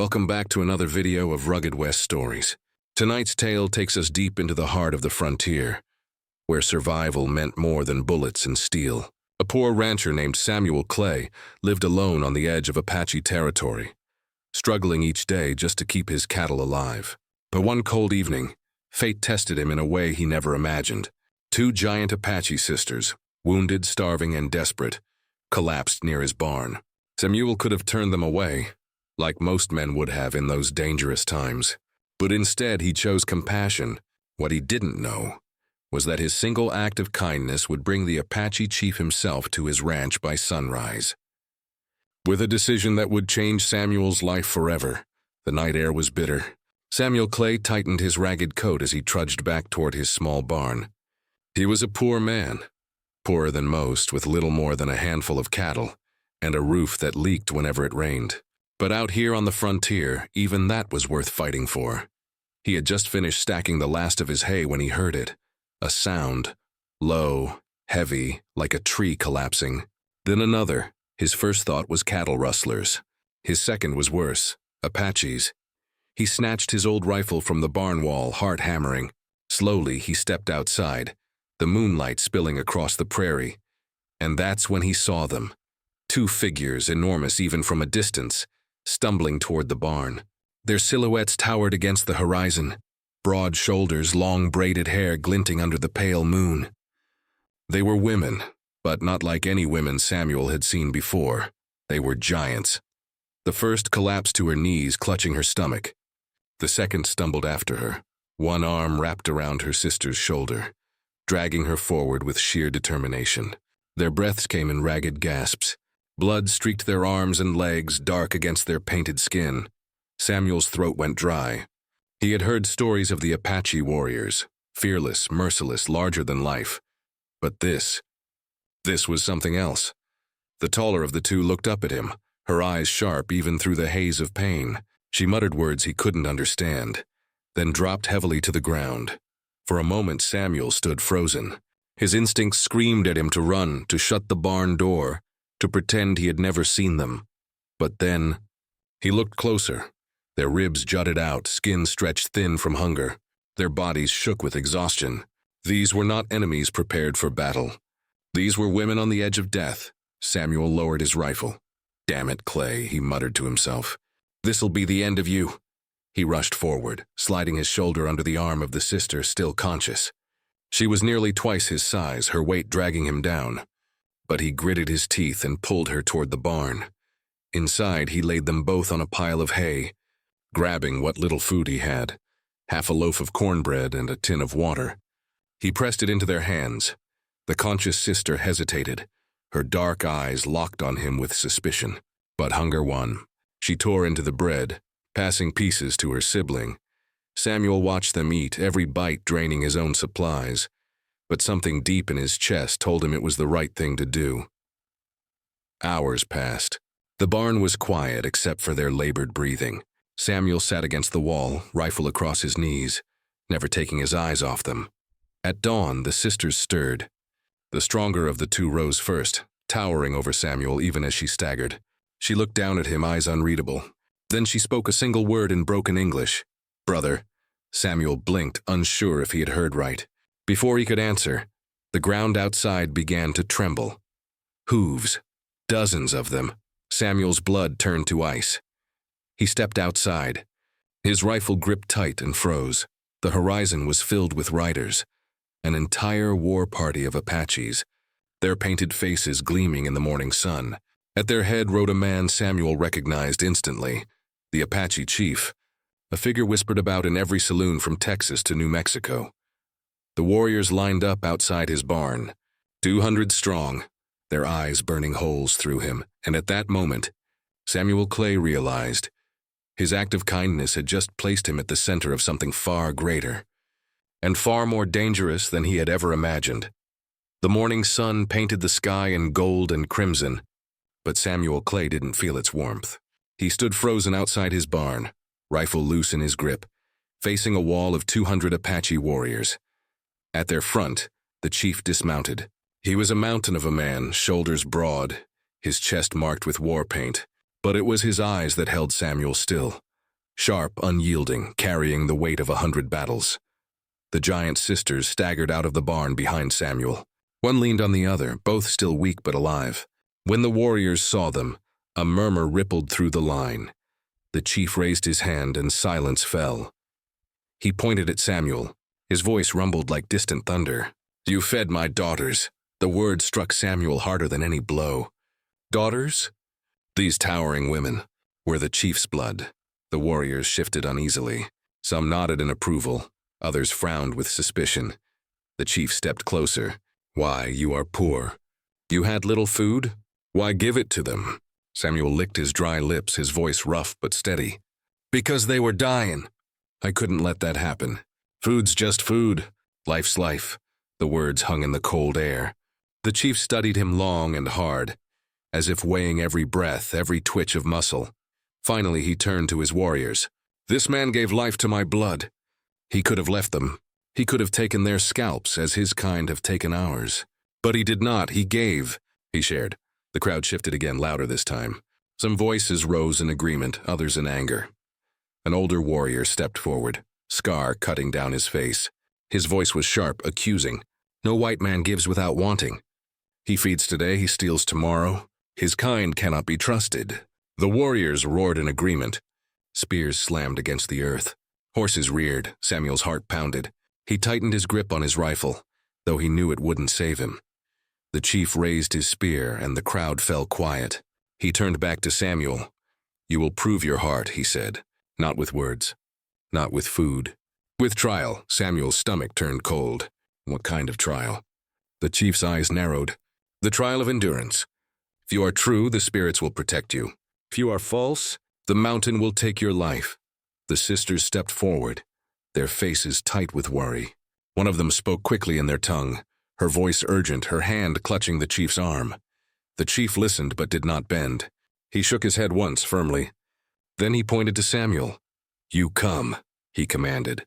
Welcome back to another video of Rugged West Stories. Tonight's tale takes us deep into the heart of the frontier, where survival meant more than bullets and steel. A poor rancher named Samuel Clay lived alone on the edge of Apache territory, struggling each day just to keep his cattle alive. But one cold evening, fate tested him in a way he never imagined. Two giant Apache sisters, wounded, starving, and desperate, collapsed near his barn. Samuel could have turned them away, like most men would have in those dangerous times. But instead he chose compassion. What he didn't know was that his single act of kindness would bring the Apache chief himself to his ranch by sunrise. With a decision that would change Samuel's life forever, the night air was bitter. Samuel Clay tightened his ragged coat as he trudged back toward his small barn. He was a poor man, poorer than most, with little more than a handful of cattle and a roof that leaked whenever it rained. But out here on the frontier, even that was worth fighting for. He had just finished stacking the last of his hay when he heard it. A sound, low, heavy, like a tree collapsing. Then another. His first thought was cattle rustlers. His second was worse, Apaches. He snatched his old rifle from the barn wall, heart hammering. Slowly he stepped outside, the moonlight spilling across the prairie. And that's when he saw them. Two figures, enormous even from a distance, stumbling toward the barn. Their silhouettes towered against the horizon, broad shoulders, long braided hair glinting under the pale moon. They were women, but not like any women Samuel had seen before. They were giants. The first collapsed to her knees, clutching her stomach. The second stumbled after her, one arm wrapped around her sister's shoulder, dragging her forward with sheer determination. Their breaths came in ragged gasps. Blood streaked their arms and legs, dark against their painted skin. Samuel's throat went dry. He had heard stories of the Apache warriors, fearless, merciless, larger than life. But this was something else. The taller of the two looked up at him, her eyes sharp even through the haze of pain. She muttered words he couldn't understand, then dropped heavily to the ground. For a moment Samuel stood frozen. His instincts screamed at him to run, to shut the barn door, to pretend he had never seen them. But then, he looked closer. Their ribs jutted out, skin stretched thin from hunger. Their bodies shook with exhaustion. These were not enemies prepared for battle. These were women on the edge of death. Samuel lowered his rifle. "Damn it, Clay," he muttered to himself. "This'll be the end of you." He rushed forward, sliding his shoulder under the arm of the sister still conscious. She was nearly twice his size, her weight dragging him down. But he gritted his teeth and pulled her toward the barn. Inside, he laid them both on a pile of hay, grabbing what little food he had, half a loaf of cornbread and a tin of water. He pressed it into their hands. The conscious sister hesitated, her dark eyes locked on him with suspicion. But hunger won. She tore into the bread, passing pieces to her sibling. Samuel watched them eat, every bite draining his own supplies. But something deep in his chest told him it was the right thing to do. Hours passed. The barn was quiet except for their labored breathing. Samuel sat against the wall, rifle across his knees, never taking his eyes off them. At dawn, the sisters stirred. The stronger of the two rose first, towering over Samuel even as she staggered. She looked down at him, eyes unreadable. Then she spoke a single word in broken English. "Brother." Samuel blinked, unsure if he had heard right. Before he could answer, the ground outside began to tremble. Hooves, dozens of them. Samuel's blood turned to ice. He stepped outside. His rifle gripped tight and froze. The horizon was filled with riders, an entire war party of Apaches, their painted faces gleaming in the morning sun. At their head rode a man Samuel recognized instantly, the Apache chief, a figure whispered about in every saloon from Texas to New Mexico. The warriors lined up outside his barn, 200 strong, their eyes burning holes through him, and at that moment, Samuel Clay realized his act of kindness had just placed him at the center of something far greater, and far more dangerous than he had ever imagined. The morning sun painted the sky in gold and crimson, but Samuel Clay didn't feel its warmth. He stood frozen outside his barn, rifle loose in his grip, facing a wall of 200 Apache warriors. At their front, the chief dismounted. He was a mountain of a man, shoulders broad, his chest marked with war paint, but it was his eyes that held Samuel still. sharp, unyielding, carrying the weight of 100 battles. The giant sisters staggered out of the barn behind Samuel. One leaned on the other, both still weak but alive. When the warriors saw them, a murmur rippled through the line. The chief raised his hand and silence fell. He pointed at Samuel. His voice rumbled like distant thunder. "You fed my daughters." The word struck Samuel harder than any blow. Daughters? These towering women were the chief's blood. The warriors shifted uneasily. Some nodded in approval, others frowned with suspicion. The chief stepped closer. "Why, you are poor. You had little food? Why give it to them?" Samuel licked his dry lips, his voice rough but steady. "Because they were dying. I couldn't let that happen. Food's just food. Life's life." The words hung in the cold air. The chief studied him long and hard, as if weighing every breath, every twitch of muscle. Finally, he turned to his warriors. "This man gave life to my blood. He could have left them. He could have taken their scalps, as his kind have taken ours. But he did not. He gave." He shared. The crowd shifted again, louder this time. Some voices rose in agreement, others in anger. An older warrior stepped forward, scar cutting down his face. His voice was sharp, accusing. "No white man gives without wanting. He feeds today, he steals tomorrow. His kind cannot be trusted." The warriors roared in agreement. Spears slammed against the earth. Horses reared. Samuel's heart pounded. He tightened his grip on his rifle, though he knew it wouldn't save him. The chief raised his spear, and the crowd fell quiet. He turned back to Samuel. "You will prove your heart," he said. "Not with words. Not with food. With trial." Samuel's stomach turned cold. "What kind of trial?" The chief's eyes narrowed. "The trial of endurance. If you are true, the spirits will protect you. If you are false, the mountain will take your life." The sisters stepped forward, their faces tight with worry. One of them spoke quickly in their tongue, her voice urgent, her hand clutching the chief's arm. The chief listened but did not bend. He shook his head once firmly. Then he pointed to Samuel. "You come," he commanded.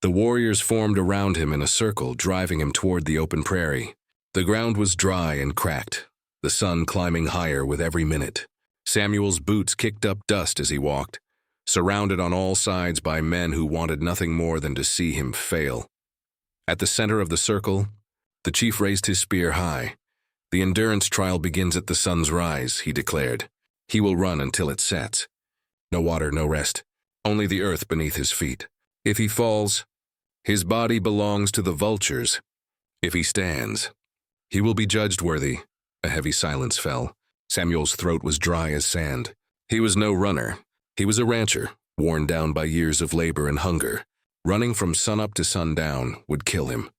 The warriors formed around him in a circle, driving him toward the open prairie. The ground was dry and cracked, the sun climbing higher with every minute. Samuel's boots kicked up dust as he walked, surrounded on all sides by men who wanted nothing more than to see him fail. At the center of the circle, the chief raised his spear high. "The endurance trial begins at the sun's rise," he declared. "He will run until it sets. No water, no rest, only the earth beneath his feet. If he falls, his body belongs to the vultures. If he stands, he will be judged worthy." A heavy silence fell. Samuel's throat was dry as sand. He was no runner. He was a rancher, worn down by years of labor and hunger. Running from sunup to sundown would kill him.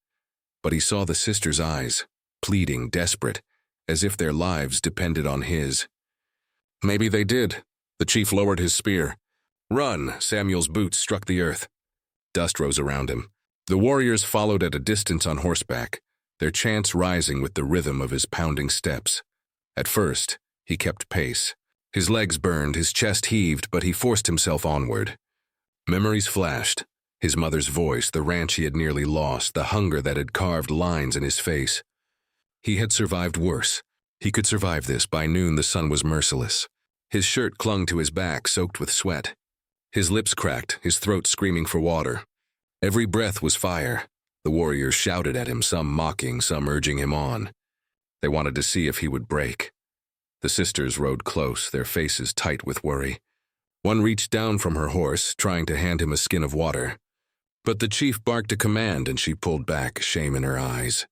But he saw the sisters' eyes, pleading, desperate, as if their lives depended on his. Maybe they did. The chief lowered his spear. "Run!" Samuel's boots struck the earth. Dust rose around him. The warriors followed at a distance on horseback, their chants rising with the rhythm of his pounding steps. At first, he kept pace. His legs burned, his chest heaved, but he forced himself onward. Memories flashed. His mother's voice, the ranch he had nearly lost, the hunger that had carved lines in his face. He had survived worse. He could survive this. By noon, the sun was merciless. His shirt clung to his back, soaked with sweat. His lips cracked, his throat screaming for water. Every breath was fire. The warriors shouted at him, some mocking, some urging him on. They wanted to see if he would break. The sisters rode close, their faces tight with worry. One reached down from her horse, trying to hand him a skin of water. But the chief barked a command, and she pulled back, shame in her eyes.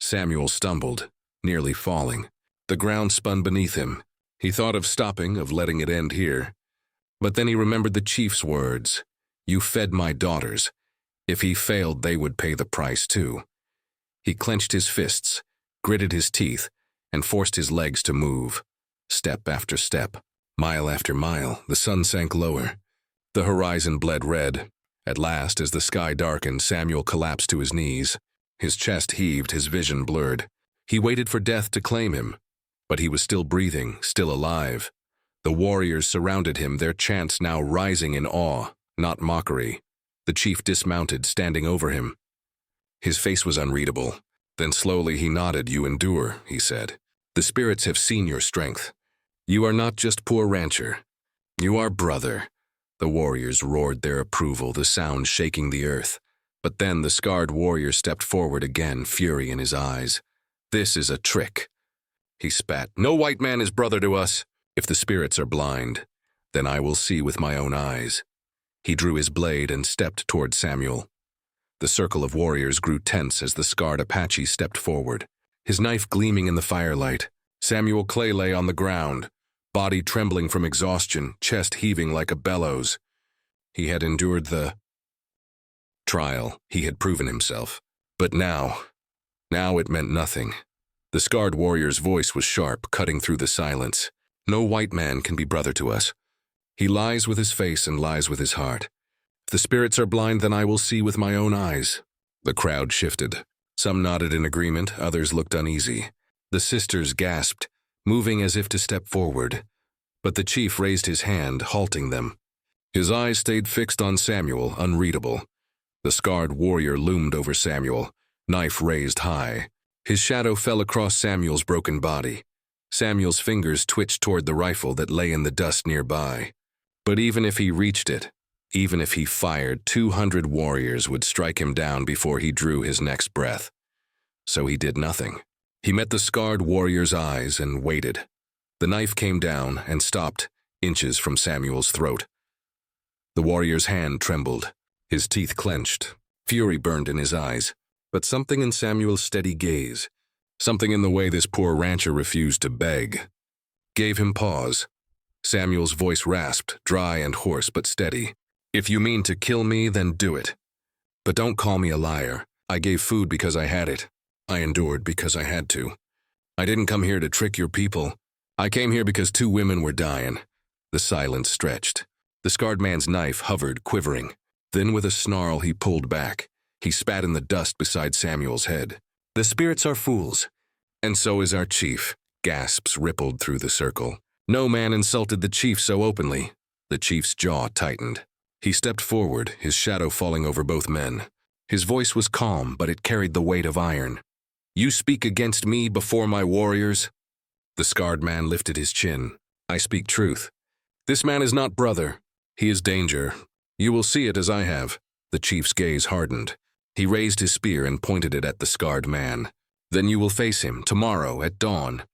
Samuel stumbled, nearly falling. The ground spun beneath him. He thought of stopping, of letting it end here. But then he remembered the chief's words. "You fed my daughters. If he failed, they would pay the price too." He clenched his fists, gritted his teeth, and forced his legs to move. Step after step, mile after mile, the sun sank lower. The horizon bled red. At last, as the sky darkened, Samuel collapsed to his knees. His chest heaved, his vision blurred. He waited for death to claim him, but he was still breathing, still alive. The warriors surrounded him, their chants now rising in awe, not mockery. The chief dismounted, standing over him. His face was unreadable. Then slowly he nodded. "You endure," he said. "The spirits have seen your strength. You are not just poor rancher. You are brother. The warriors roared their approval, the sound shaking the earth. But then the scarred warrior stepped forward again, fury in his eyes. "This is a trick," he spat. "No white man is brother to us. If the spirits are blind, then I will see with my own eyes." He drew his blade and stepped toward Samuel. The circle of warriors grew tense as the scarred Apache stepped forward, his knife gleaming in the firelight. Samuel Clay lay on the ground, body trembling from exhaustion, chest heaving like a bellows. He had endured the trial. He had proven himself. But now it meant nothing. The scarred warrior's voice was sharp, cutting through the silence. "No white man can be brother to us. He lies with his face and lies with his heart. If the spirits are blind, then I will see with my own eyes." The crowd shifted. Some nodded in agreement, others looked uneasy. The sisters gasped, moving as if to step forward. But the chief raised his hand, halting them. His eyes stayed fixed on Samuel, unreadable. The scarred warrior loomed over Samuel, knife raised high. His shadow fell across Samuel's broken body. Samuel's fingers twitched toward the rifle that lay in the dust nearby. But even if he reached it, even if he fired, 200 warriors would strike him down before he drew his next breath. So he did nothing. He met the scarred warrior's eyes and waited. The knife came down and stopped, inches from Samuel's throat. The warrior's hand trembled. His teeth clenched. Fury burned in his eyes. But something in Samuel's steady gaze, something in the way this poor rancher refused to beg, gave him pause. Samuel's voice rasped, dry and hoarse but steady. "If you mean to kill me, then do it. But don't call me a liar. I gave food because I had it. I endured because I had to. I didn't come here to trick your people. I came here because 2 women were dying." The silence stretched. The scarred man's knife hovered, quivering. Then with a snarl he pulled back. He spat in the dust beside Samuel's head. "The spirits are fools. And so is our chief." Gasps rippled through the circle. No man insulted the chief so openly. The chief's jaw tightened. He stepped forward, his shadow falling over both men. His voice was calm, but it carried the weight of iron. "You speak against me before my warriors?" The scarred man lifted his chin. "I speak truth. This man is not brother. He is danger. You will see it as I have." The chief's gaze hardened. He raised his spear and pointed it at the scarred man. "Then you will face him, tomorrow, at dawn."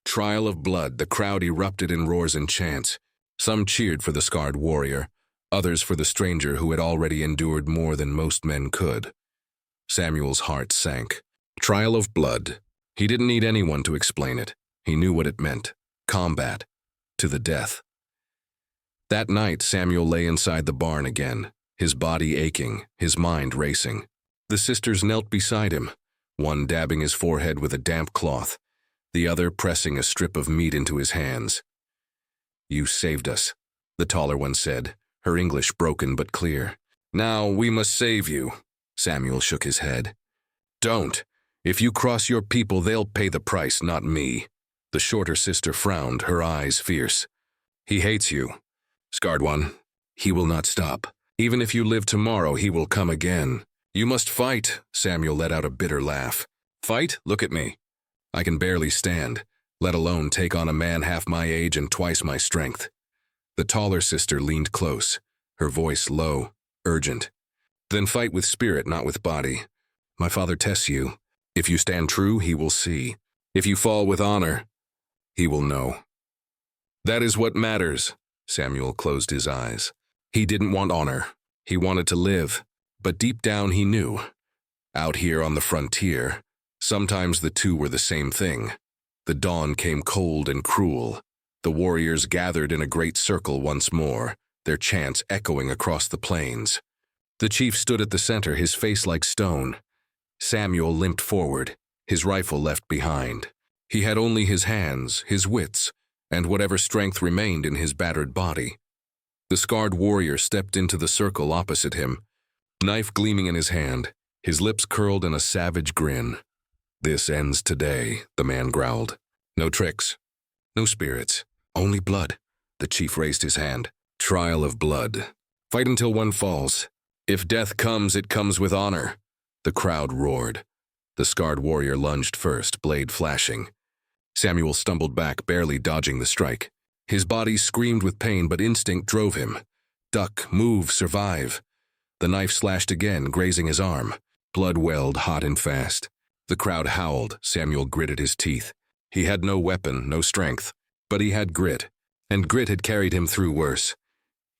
Trial of blood, the crowd erupted in roars and chants. Some cheered for the scarred warrior, others for the stranger who had already endured more than most men could. Samuel's heart sank. Trial of blood. He didn't need anyone to explain it. He knew what it meant. Combat. To the death. That night, Samuel lay inside the barn again, his body aching, his mind racing. The sisters knelt beside him, one dabbing his forehead with a damp cloth, the other pressing a strip of meat into his hands. "You saved us," the taller one said, her English broken but clear. "Now we must save you." Samuel shook his head. "Don't. If you cross your people, they'll pay the price, not me." The shorter sister frowned, her eyes fierce. "He hates you, scarred one. He will not stop. Even if you live tomorrow, he will come again. You must fight." Samuel let out a bitter laugh. "Fight? Look at me. I can barely stand, let alone take on a man half my age and twice my strength." The taller sister leaned close, her voice low, urgent. "Then fight with spirit, not with body. My father tests you. If you stand true, he will see. If you fall with honor, he will know." "That is what matters." Samuel closed his eyes. He didn't want honor. He wanted to live. But deep down he knew. Out here on the frontier, sometimes the two were the same thing. The dawn came cold and cruel. The warriors gathered in a great circle once more, their chants echoing across the plains. The chief stood at the center, his face like stone. Samuel limped forward, his rifle left behind. He had only his hands, his wits, and whatever strength remained in his battered body. The scarred warrior stepped into the circle opposite him, knife gleaming in his hand, his lips curled in a savage grin. "This ends today," the man growled. "No tricks, no spirits, only blood." The chief raised his hand. "Trial of blood. Fight until one falls. If death comes, it comes with honor." The crowd roared. The scarred warrior lunged first, blade flashing. Samuel stumbled back, barely dodging the strike. His body screamed with pain, but instinct drove him. Duck, move, survive. The knife slashed again, grazing his arm. Blood welled hot and fast. The crowd howled. Samuel gritted his teeth. He had no weapon, no strength, but he had grit, and grit had carried him through worse.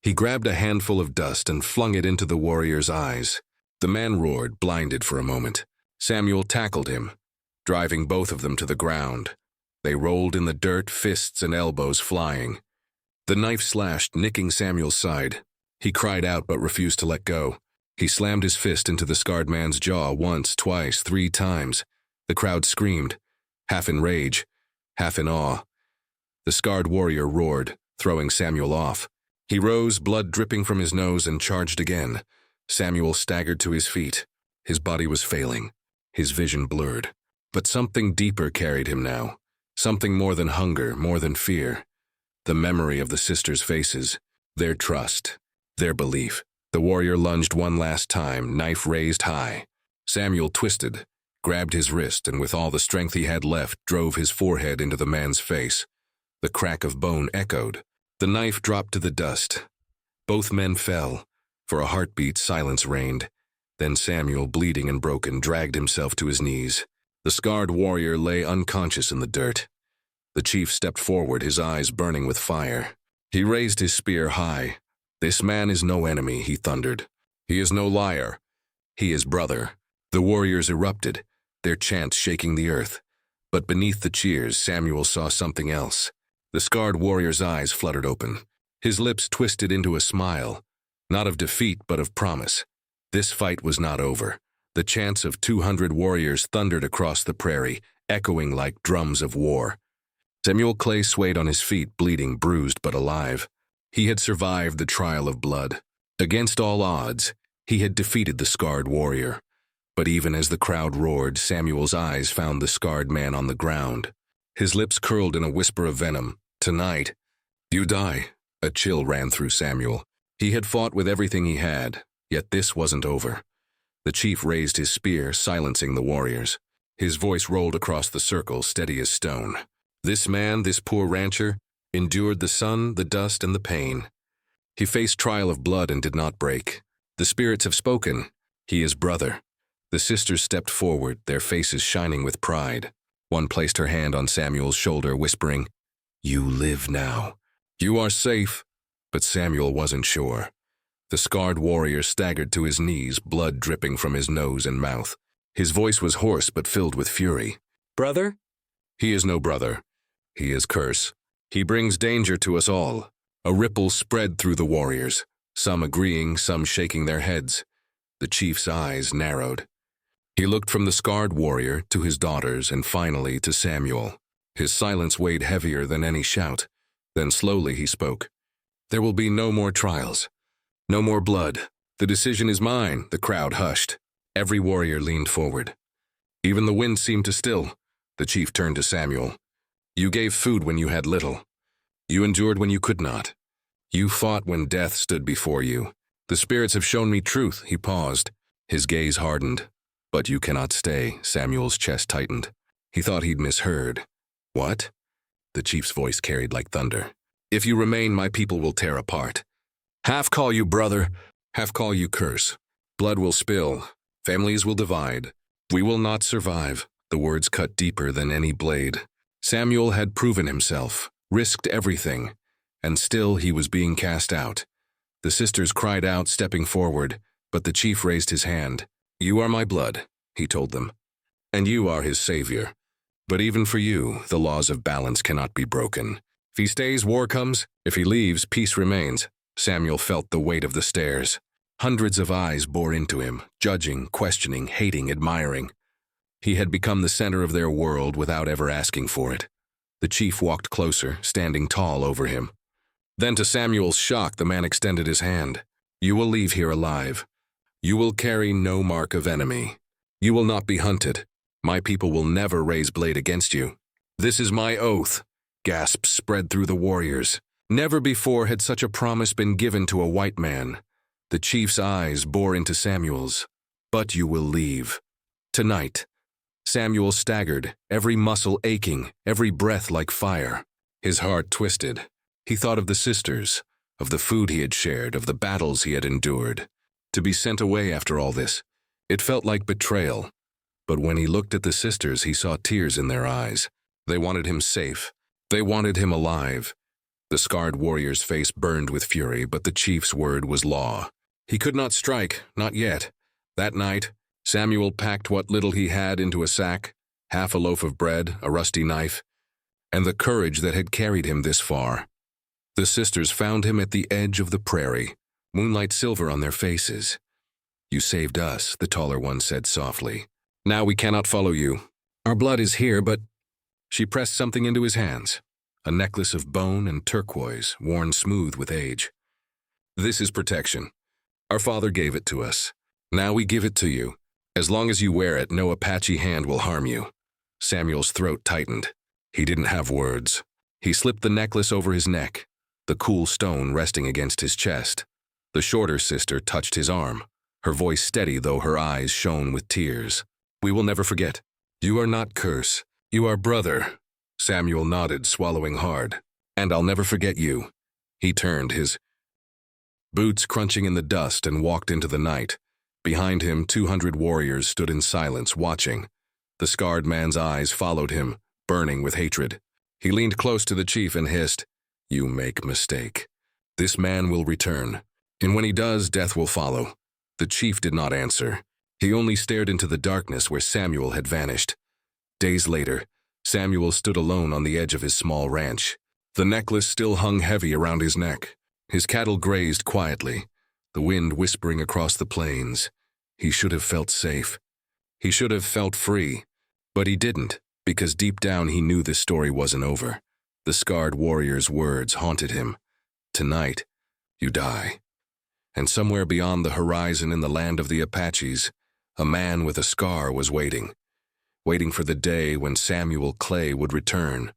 He grabbed a handful of dust and flung it into the warrior's eyes. The man roared, blinded for a moment. Samuel tackled him, driving both of them to the ground. They rolled in the dirt, fists and elbows flying. The knife slashed, nicking Samuel's side. He cried out but refused to let go. He slammed his fist into the scarred man's jaw once, twice, 3 times. The crowd screamed, half in rage, half in awe. The scarred warrior roared, throwing Samuel off. He rose, blood dripping from his nose, and charged again. Samuel staggered to his feet. His body was failing, his vision blurred. But something deeper carried him now. Something more than hunger, more than fear. The memory of the sisters' faces, their trust, their belief. The warrior lunged one last time, knife raised high. Samuel twisted, grabbed his wrist, and with all the strength he had left, drove his forehead into the man's face. The crack of bone echoed. The knife dropped to the dust. Both men fell. For a heartbeat, silence reigned. Then Samuel, bleeding and broken, dragged himself to his knees. The scarred warrior lay unconscious in the dirt. The chief stepped forward, his eyes burning with fire. He raised his spear high. "This man is no enemy," he thundered. "He is no liar. He is brother." The warriors erupted, their chants shaking the earth. But beneath the cheers, Samuel saw something else. The scarred warrior's eyes fluttered open. His lips twisted into a smile, not of defeat but of promise. This fight was not over. The chants of 200 warriors thundered across the prairie, echoing like drums of war. Samuel Clay swayed on his feet, bleeding, bruised but alive. He had survived the trial of blood. Against all odds, he had defeated the scarred warrior. But even as the crowd roared, Samuel's eyes found the scarred man on the ground. His lips curled in a whisper of venom. "Tonight, you die." A chill ran through Samuel. He had fought with everything he had, yet this wasn't over. The chief raised his spear, silencing the warriors. His voice rolled across the circle, steady as stone. This man, this poor rancher, endured the sun, the dust, and the pain. He faced trial of blood and did not break. The spirits have spoken. He is brother. The sisters stepped forward, their faces shining with pride. One placed her hand on Samuel's shoulder, whispering, "You live now. You are safe." But Samuel wasn't sure. The scarred warrior staggered to his knees, blood dripping from his nose and mouth. His voice was hoarse but filled with fury. "Brother?" "He is no brother. He is curse. He brings danger to us all." A ripple spread through the warriors, some agreeing, some shaking their heads. The chief's eyes narrowed. He looked from the scarred warrior to his daughters and finally to Samuel. His silence weighed heavier than any shout. Then slowly he spoke. "There will be no more trials. No more blood. The decision is mine." The crowd hushed. Every warrior leaned forward. Even the wind seemed to still. The chief turned to Samuel. "You gave food when you had little. You endured when you could not. You fought when death stood before you. The spirits have shown me truth." He paused. His gaze hardened. "But you cannot stay." Samuel's chest tightened. He thought he'd misheard. "What?" The chief's voice carried like thunder. "If you remain, my people will tear apart. Half call you brother, half call you curse. Blood will spill. Families will divide. We will not survive." The words cut deeper than any blade. Samuel had proven himself, risked everything, and still he was being cast out. The sisters cried out, stepping forward, but the chief raised his hand. "You are my blood," he told them, "and you are his savior. But even for you, the laws of balance cannot be broken. If he stays, war comes. If he leaves, peace remains." Samuel felt the weight of the stairs. Hundreds of eyes bore into him, judging, questioning, hating, admiring. He had become the center of their world without ever asking for it. The chief walked closer, standing tall over him. Then to Samuel's shock, the man extended his hand. "You will leave here alive. You will carry no mark of enemy. You will not be hunted. My people will never raise blade against you. This is my oath." Gasps spread through the warriors. Never before had such a promise been given to a white man. The chief's eyes bore into Samuel's. "But you will leave. Tonight." Samuel staggered, every muscle aching, every breath like fire. His heart twisted. He thought of the sisters, of the food he had shared, of the battles he had endured. To be sent away after all this, it felt like betrayal. But when he looked at the sisters, he saw tears in their eyes. They wanted him safe. They wanted him alive. The scarred warrior's face burned with fury, but the chief's word was law. He could not strike, not yet. That night, Samuel packed what little he had into a sack, half a loaf of bread, a rusty knife, and the courage that had carried him this far. The sisters found him at the edge of the prairie, moonlight silver on their faces. "You saved us," the taller one said softly. "Now we cannot follow you. Our blood is here, but—" She pressed something into his hands, a necklace of bone and turquoise, worn smooth with age. "This is protection. Our father gave it to us. Now we give it to you. As long as you wear it, no Apache hand will harm you." Samuel's throat tightened. He didn't have words. He slipped the necklace over his neck, the cool stone resting against his chest. The shorter sister touched his arm, her voice steady though her eyes shone with tears. "We will never forget. You are not curse. You are brother." Samuel nodded, swallowing hard. "And I'll never forget you." He turned, his boots crunching in the dust, and walked into the night. Behind him, 200 warriors stood in silence, watching. The scarred man's eyes followed him, burning with hatred. He leaned close to the chief and hissed, "You make mistake. This man will return, and when he does, death will follow." The chief did not answer. He only stared into the darkness where Samuel had vanished. Days later, Samuel stood alone on the edge of his small ranch. The necklace still hung heavy around his neck. His cattle grazed quietly, the wind whispering across the plains. He should have felt safe. He should have felt free. But he didn't, because deep down he knew this story wasn't over. The scarred warrior's words haunted him. "Tonight, you die." And somewhere beyond the horizon in the land of the Apaches, a man with a scar was waiting for the day when Samuel Clay would return.